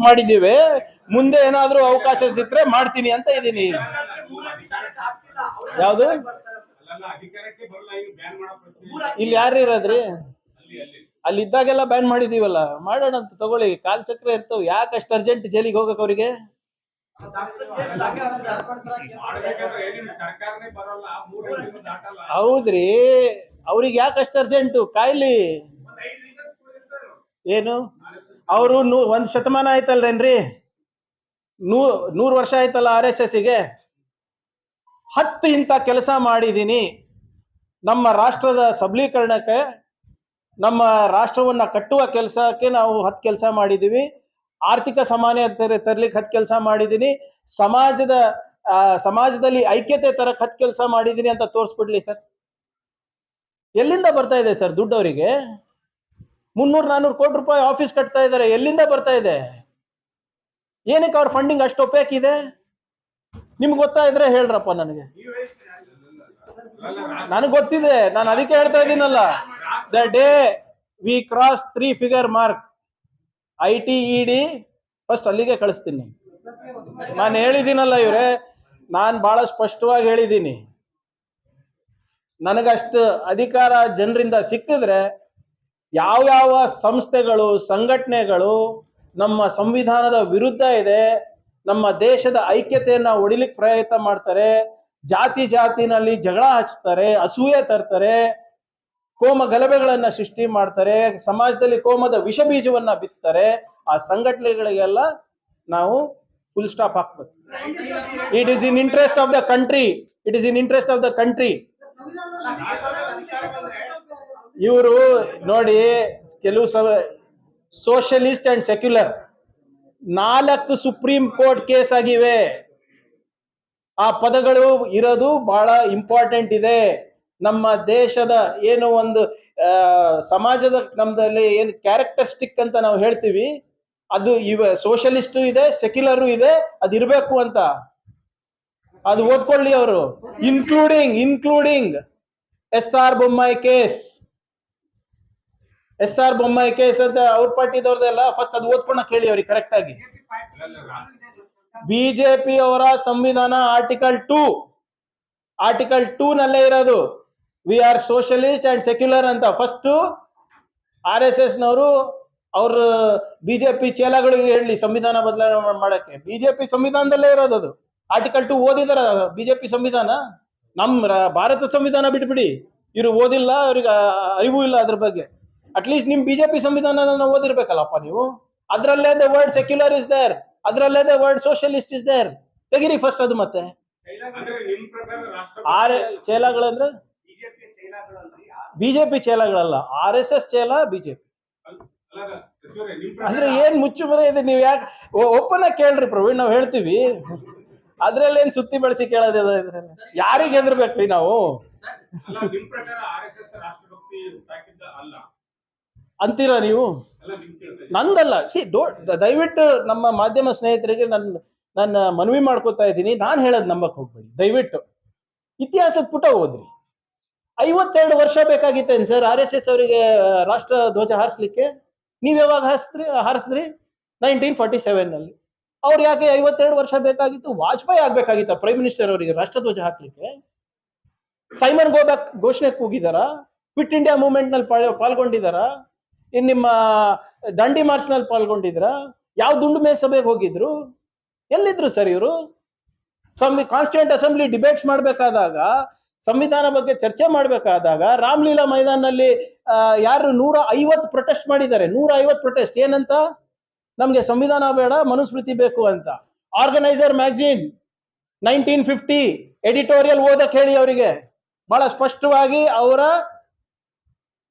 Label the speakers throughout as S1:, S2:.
S1: ಮಾಡಿದ್ದೀವಿ, ಮುಂದೆ ಏನಾದ್ರೂ ಅವಕಾಶ ಸಿಕ್ಕರೆ ಮಾಡ್ತೀನಿ ಅಂತ ಇದ್ದೀನಿ. ಯಾವುದು ಇಲ್ಲಿ ಯಾರು ಇರೋದ್ರಿ? ಅಲ್ಲಿ ಇದ್ದಾಗೆಲ್ಲ ಬ್ಯಾನ್ ಮಾಡಿದೀವಲ್ಲ, ಮಾಡೋಣ ಅಂತ ತಗೊಳ್ಳಿ. ಕಾಲ್ ಚಕ್ರ ಇರ್ತವ್, ಯಾಕೆ ಅಷ್ಟು ಅರ್ಜೆಂಟ್ ಜೈಲಿಗೆ ಹೋಗಕ್ ಅವ್ರಿಗೆ? ಹೌದ್ರಿ, ಅವ್ರಿಗೆ ಯಾಕೆ ಅಷ್ಟು ಅರ್ಜೆಂಟು? ಕಾಯ್ಲಿ. ಏನು ಅವರು 1 ಶತಮಾನ ಆಯ್ತಲ್ರೇನ್ರಿ, 100 ವರ್ಷ ಆಯ್ತಲ್ಲ RSS ಗೆ. 10 ಇಂಥ ಕೆಲಸ ಮಾಡಿದೀನಿ. ನಮ್ಮ ರಾಷ್ಟ್ರದ ಸಬಲೀಕರಣಕ್ಕೆ, ನಮ್ಮ ರಾಷ್ಟ್ರವನ್ನ ಕಟ್ಟುವ ಕೆಲಸಕ್ಕೆ ನಾವು 10 ಕೆಲಸ ಮಾಡಿದೀವಿ. ಆರ್ಥಿಕ ಸಮಾನತೆ ತರ್ಲಿಕ್ಕೆ 10 ಕೆಲಸ ಮಾಡಿದೀನಿ. ಸಮಾಜದಲ್ಲಿ ಐಕ್ಯತೆ ತರಕ್ 10 ಕೆಲಸ ಮಾಡಿದೀನಿ ಅಂತ ತೋರಿಸ್ಬಿಡ್ಲಿ ಸರ್. ಎಲ್ಲಿಂದ ಬರ್ತಾ ಇದೆ ಸರ್ ದುಡ್ಡು ಅವರಿಗೆ? 300-400 ಕೋಟಿ ರೂಪಾಯಿ ಆಫೀಸ್ ಕಟ್ತಾ ಇದ್ದಾರೆ, ಎಲ್ಲಿಂದ ಬರ್ತಾ ಇದೆ? ಏನಕ್ಕೆ ಅವ್ರ ಫಂಡಿಂಗ್ ಅಷ್ಟು ಒಪೇಕ್ ಇದೆ? ನಿಮ್ಗೆ ಗೊತ್ತಾ ಇದ್ರೆ ಹೇಳ್ರಪ್ಪ ನನಗೆ. ನನಗೆ ಗೊತ್ತಿದೆ, ನಾನು ಅದಕ್ಕೆ ಹೇಳ್ತಾ ಇದ್ದೀನಲ್ಲ. The day we cross 3 figure mark, ITED first ಅಲ್ಲಿಗೆ ಕಳಿಸ್ತೀನಿ. ನಾನು ಹೇಳಿದ್ದೀನಲ್ಲ ಇವ್ರೆ, ನಾನು ಬಹಳ ಸ್ಪಷ್ಟವಾಗಿ ಹೇಳಿದ್ದೀನಿ. ನನಗಷ್ಟು ಅಧಿಕಾರ ಜನರಿಂದ ಸಿಕ್ಕಿದ್ರೆ ಯಾವ ಸಂಸ್ಥೆಗಳು, ಸಂಘಟನೆಗಳು ನಮ್ಮ ಸಂವಿಧಾನದ ವಿರುದ್ಧ ಇದೆ, ನಮ್ಮ ದೇಶದ ಐಕ್ಯತೆಯನ್ನ ಒಡಿಲಿಕ್ಕೆ ಪ್ರಯತ್ನ ಮಾಡ್ತಾರೆ, ಜಾತಿನಲ್ಲಿ ಜಗಳ ಹಚ್ತಾರೆ, ಅಸೂಯೆ ತರ್ತಾರೆ, ಕೋಮ ಗಲಭೆಗಳನ್ನ ಸೃಷ್ಟಿ ಮಾಡ್ತಾರೆ, ಸಮಾಜದಲ್ಲಿ ಕೋಮದ ವಿಷ ಬೀಜವನ್ನ ಬಿತ್ತಾರೆ, ಆ ಸಂಘಟನೆಗಳಿಗೆಲ್ಲ ನಾವು ಫುಲ್ ಸ್ಟಾಪ್ ಹಾಕ್ಬೇಕು. It is in interest of the country, it is in interest of the country. ಇವರು ನೋಡಿ, ಕೆಲವು socialist and secular 4 supreme court case ಆಗಿವೆ. ಆ ಪದಗಳು ಇರೋದು ಬಹಳ ಇಂಪಾರ್ಟೆಂಟ್ ಇದೆ. ನಮ್ಮ ದೇಶದ ಏನು ಒಂದು ಸಮಾಜದ ನಮ್ದಲ್ಲಿ ಏನು ಕ್ಯಾರೆಕ್ಟರಿಸ್ಟಿಕ್ ಅಂತ ನಾವು ಹೇಳ್ತೀವಿ, ಅದು ಸೋಷಲಿಸ್ಟು ಇದೆ, ಸೆಕ್ಯುಲರು ಇದೆ, ಅದಿರ್ಬೇಕು ಅಂತ. ಅದು ಓದ್ಕೊಳ್ಳಿ ಅವರು. Including SR Bommai case. SR Bommai case ಅಂತ ಅವ್ರ ಪಾರ್ಟಿದವ್ರದೆಲ್ಲ ಫಸ್ಟ್ ಅದು ಓದ್ಕೊಂಡ ಕೇಳಿ ಅವ್ರಿಗೆ ಕರೆಕ್ಟ್ ಆಗಿ. ಬಿಜೆಪಿ ಅವರ ಸಂವಿಧಾನ ಆರ್ಟಿಕಲ್ 2 ನಲ್ಲೇ ಇರೋದು, we are socialist and secular ಅಂತ. ಫಸ್ಟ್ RSS ನವರು ಅವ್ರ ಬಿಜೆಪಿ ಚೇಲಾಗಳಿಗೆ ಹೇಳಿ ಸಂವಿಧಾನ ಬದಲಾವಣೆ ಮಾಡಕ್ಕೆ. ಬಿಜೆಪಿ ಸಂವಿಧಾನದಲ್ಲೇ ಇರೋದು ಅದು. ಆರ್ಟಿಕಲ್ 2 ಓದಿದಾರ ಬಿಜೆಪಿ ಸಂವಿಧಾನ? ನಮ್ಮ ಭಾರತ ಸಂವಿಧಾನ ಬಿಟ್ಬಿಡಿ, ಇವರು ಓದಿಲ್ಲ, ಅವ್ರಿಗೆ ಅರಿವು ಇಲ್ಲ ಅದ್ರ ಬಗ್ಗೆ. ಅಟ್ಲೀಸ್ಟ್ ನಿಮ್ ಬಿಜೆಪಿ ಸಂವಿಧಾನ ಓದಿರ್ಬೇಕಲ್ಲಪ್ಪ ನೀವು. ಅದ್ರಲ್ಲೇ the word secular is there, ಅದ್ರಲ್ಲೇ the word socialist is there. ತೆಗಿರಿ ಫಸ್ಟ್ ಅದು. ಮತ್ತೆ ಚೇಲಾಗಳಂದ್ರೆ ಬಿಜೆಪಿ ಚೇಲಾಗಳಲ್ಲ, RSS ಚೇಲ ಬಿಜೆಪಿ. ಅಂದ್ರೆ ಏನ್ ಮುಚ್ಚು ಬರ ಇದೆ? ನೀವ್ ಯಾಕೆ ಒಪ್ಪನ ಕೇಳ್ರಿ ಪ್ರವೀಣ್, ನಾವ್ ಹೇಳ್ತೀವಿ. ಅದ್ರಲ್ಲಿ ಏನ್ ಸುತ್ತಿ ಬಳಸಿ ಕೇಳೋದಿಲ್ಲ. ಯಾರಿಗೆ ಹೆದರ್ಬೇಕ್ರಿ ನಾವು ಅಂತೀರಾ ನೀವು? ನಂದಲ್ಲ. ದಯವಿಟ್ಟು ನಮ್ಮ ಮಾಧ್ಯಮ ಸ್ನೇಹಿತರಿಗೆ ನನ್ನ ಮನವಿ ಮಾಡ್ಕೋತಾ ಇದ್ದೀನಿ, ನಾನು ಹೇಳೋದು ನಂಬಕ್ ಹೋಗ್ಬೇಡಿ ದಯವಿಟ್ಟು. ಇತಿಹಾಸದ ಪುಟ ಓದ್ರಿ. 52 ವರ್ಷ ಬೇಕಾಗಿತ್ತೇನು ಸರ್ RSS ಅವರಿಗೆ ರಾಷ್ಟ್ರ ಧ್ವಜ ಹಾರಿಸ್ಲಿಕ್ಕೆ? ನೀವ್ ಯಾವಾಗ ಹಾರಿಸಿದ್ರಿ? 1947 ನಲ್ಲಿ. ಅವ್ರು ಯಾಕೆ 52 ವರ್ಷ ಬೇಕಾಗಿತ್ತು? ವಾಜಪೇಯಿ ಆಗ್ಬೇಕಾಗಿತ್ತ ಪ್ರೈಮ್ ಮಿನಿಸ್ಟರ್ ಅವರಿಗೆ ರಾಷ್ಟ್ರಧ್ವಜ ಹಾಕ್ಲಿಕ್ಕೆ? ಸೈಮನ್ ಗೋಬ್ಯಾಕ್ ಘೋಷಣೆ ಕೂಗಿದಾರ? ಕ್ವಿಟ್ ಇಂಡಿಯಾ ಮೂವ್ಮೆಂಟ್ ನಲ್ಲಿ ಪಾಲ್ಗೊಂಡಿದಾರ? ಇನ್ ನಿಮ್ಮ ದಂಡಿ ಮಾರ್ಚ್ ನಲ್ಲಿ ಪಾಲ್ಗೊಂಡಿದ್ರ? ಯಾವ ದುಂಡು ಸಭೆಗೆ ಹೋಗಿದ್ರು? ಎಲ್ಲಿದ್ರು ಸರ್ ಇವರು? ಕಾನ್ಸ್ಟಿಟ್ಯೂಂಟ್ ಅಸೆಂಬ್ಲಿ ಡಿಬೇಟ್ಸ್ ಮಾಡ್ಬೇಕಾದಾಗ, ಸಂವಿಧಾನ ಬಗ್ಗೆ ಚರ್ಚೆ ಮಾಡ್ಬೇಕಾದಾಗ, ರಾಮ್ಲೀಲಾ ಮೈದಾನಲ್ಲಿ ಯಾರು 150 ಪ್ರೊಟೆಸ್ಟ್ ಮಾಡಿದ್ದಾರೆ. 150 ಪ್ರೊಟೆಸ್ಟ್ ಏನಂತ? ನಮ್ಗೆ ಸಂವಿಧಾನ ಬೇಡ, ಮನುಸ್ಮೃತಿ ಬೇಕು ಅಂತ. ಆರ್ಗನೈಸರ್ ಮ್ಯಾಗಝೀನ್ 1950 ಎಡಿಟೋರಿಯಲ್ ಓದಕ್ ಹೇಳಿ ಅವರಿಗೆ. ಬಹಳ ಸ್ಪಷ್ಟವಾಗಿ ಅವರ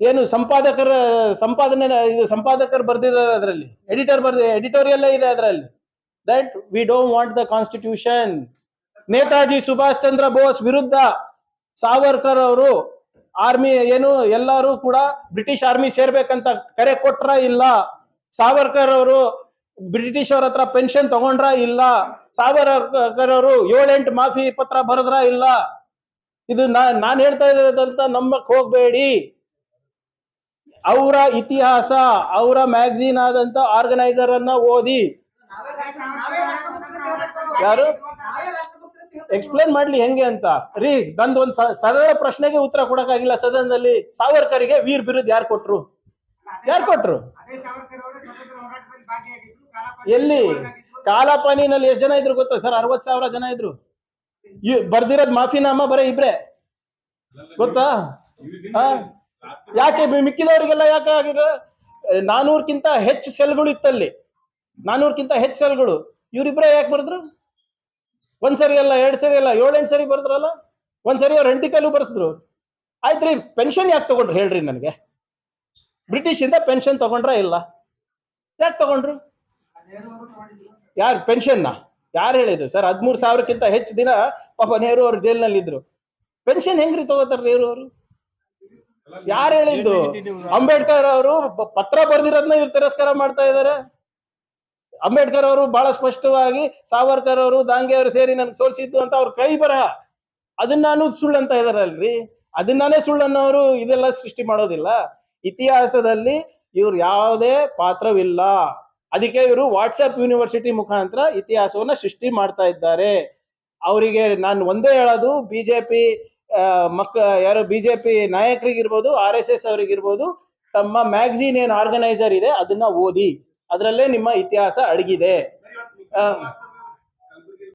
S1: ಏನು ಸಂಪಾದಕರು ಬರ್ದಿದ್ದಾರೆ ಅದರಲ್ಲಿ, ಎಡಿಟೋರಿಯಲ್ ಇದೆ ಅದರಲ್ಲಿ. That we don't want the constitution. Netaji Subhash Chandra Bose ವಿರುದ್ಧ ಸಾವರ್ಕರ್ ಅವರು ಆರ್ಮಿ ಏನು ಎಲ್ಲರೂ ಕೂಡ ಬ್ರಿಟಿಷ್ ಆರ್ಮಿ ಸೇರ್ಬೇಕಂತ ಕರೆ ಕೊಟ್ರ ಇಲ್ಲ? ಸಾವರ್ಕರ್ ಅವರು ಬ್ರಿಟಿಷ್ ಅವ್ರ ಹತ್ರ ಪೆನ್ಷನ್ ತಗೊಂಡ್ರ ಇಲ್ಲ? ಸಾವರ್ಕರ್ ಅವರು 7-8 ಮಾಫಿ ಪತ್ರ ಬರದ್ರ ಇಲ್ಲ? ಇದು ನಾನ್ ಹೇಳ್ತಾ ಇರೋದಂತ ನಂಬಕ್ ಹೋಗ್ಬೇಡಿ. ಅವರ ಇತಿಹಾಸ, ಅವರ ಮ್ಯಾಗಝೀನ್ ಆದಂತ ಆರ್ಗನೈಸರ್ ಅನ್ನ ಓದಿ. ಯಾರು ಎಕ್ಸ್ಪ್ಲೇನ್ ಮಾಡ್ಲಿ ಹೆಂಗೆ ಅಂತ ರೀ? ನಂದು ಒಂದ್ ಸರಳ ಪ್ರಶ್ನೆಗೆ ಉತ್ತರ ಕೊಡಕ್ಕಾಗಿಲ್ಲ ಸದನದಲ್ಲಿ. ಸಾವರ್ಕರಿಗೆ ವೀರ್ ಬಿರುದು ಯಾರು ಕೊಟ್ರು? ಯಾರು ಕೊಟ್ರು? ಎಲ್ಲಿ? ಕಾಲಾಪಾನಿನಲ್ಲಿ ಎಷ್ಟು ಜನ ಇದ್ರು ಗೊತ್ತಾ ಸರ್? 60,000 ಜನ ಇದ್ರು. ಬರ್ದಿರೋದ್ ಮಾಫಿನಾಮ ಬರೀ ಇಬ್ರೆ ಗೊತ್ತಾ? ಯಾಕೆ ಮಿಕ್ಕಿದವರಿಗೆಲ್ಲ ಯಾಕೆ ಆಗಿದೆ? 400ಕ್ಕಿಂತ ಹೆಚ್ಚು ಸೆಲ್ಗಳು ಇತ್ತಲ್ಲಿ, 400ಕ್ಕಿಂತ ಹೆಚ್ಚು ಸೆಲ್ಗಳು. ಇವ್ರಿಬ್ರೆ ಯಾಕೆ ಬರೆದ್ರು? ಒಂದ್ಸರಿ ಅಲ್ಲ, 2 ಸರಿ ಅಲ್ಲ, 7-8 ಸರಿ ಬರ್ದ್ರಲ್ಲ. ಒಂದ್ಸರಿ ಅವ್ರ ಹೆಂಡತಿ ಕೈಲೂ ಬರ್ಸಿದ್ರು. ಆಯ್ತ್ರಿ, ಪೆನ್ಷನ್ ಯಾಕೆ ತಗೊಂಡ್ರು ಹೇಳ್ರಿ ನನಗೆ? ಬ್ರಿಟಿಷ್ ಇಂದ ಪೆನ್ಷನ್ ತಗೊಂಡ್ರ ಇಲ್ಲ? ಯಾಕೆ ತಗೊಂಡ್ರು? ಯಾರು ಪೆನ್ಷನ್ನ ಯಾರು ಹೇಳಿದ್ರು ಸರ್? 13,000ಕ್ಕಿಂತ ಹೆಚ್ಚು ದಿನ ಪಾಪ ನೆಹರು ಅವರು ಜೈಲ್ನಲ್ಲಿ ಇದ್ರು. ಪೆನ್ಷನ್ ಹೆಂಗ್ರಿ ತಗೋತಾರ ನೆಹರು ಅವರು? ಯಾರು ಹೇಳಿದ್ದು? ಅಂಬೇಡ್ಕರ್ ಅವರು ಪತ್ರ ಬರ್ದಿರೋದನ್ನ ಇವ್ರು ತಿರಸ್ಕಾರ ಮಾಡ್ತಾ ಇದ್ದಾರೆ. ಅಂಬೇಡ್ಕರ್ ಅವರು ಬಹಳ ಸ್ಪಷ್ಟವಾಗಿ ಸಾವರ್ಕರ್ ಅವರು ದಾಂಗೆ ಅವರು ಸೇರಿ ನನ್ಗೆ ಸೋಲ್ಸಿದ್ದು ಅಂತ ಅವ್ರ ಕೈ ಬರಹ, ಅದನ್ನಾನು ಸುಳ್ಳು ಅಂತ ಇದಾರಲ್ರಿ. ಅದನ್ನಾನೇ ಸುಳ್ಳು ಅನ್ನೋರು ಇದೆಲ್ಲ ಸೃಷ್ಟಿ ಮಾಡೋದಿಲ್ಲ. ಇತಿಹಾಸದಲ್ಲಿ ಇವ್ರು ಯಾವುದೇ ಪಾತ್ರವಿಲ್ಲ. ಅದಕ್ಕೆ ಇವರು ವಾಟ್ಸ್ಆಪ್ ಯೂನಿವರ್ಸಿಟಿ ಮುಖಾಂತರ ಇತಿಹಾಸವನ್ನ ಸೃಷ್ಟಿ ಮಾಡ್ತಾ ಇದ್ದಾರೆ. ಅವರಿಗೆ ನಾನು ಒಂದೇ ಹೇಳೋದು, ಬಿಜೆಪಿ ಯಾರು ಬಿಜೆಪಿ ನಾಯಕರಿಗಿರ್ಬೋದು, RSS ಅವರಿಗಿರ್ಬೋದು, ತಮ್ಮ ಮ್ಯಾಗಝೀನ್ ಏನ್ ಆರ್ಗನೈಸರ್ ಇದೆ ಅದನ್ನ ಓದಿ, ಅದರಲ್ಲೇ ನಿಮ್ಮ ಇತಿಹಾಸ ಅಡಗಿದೆ.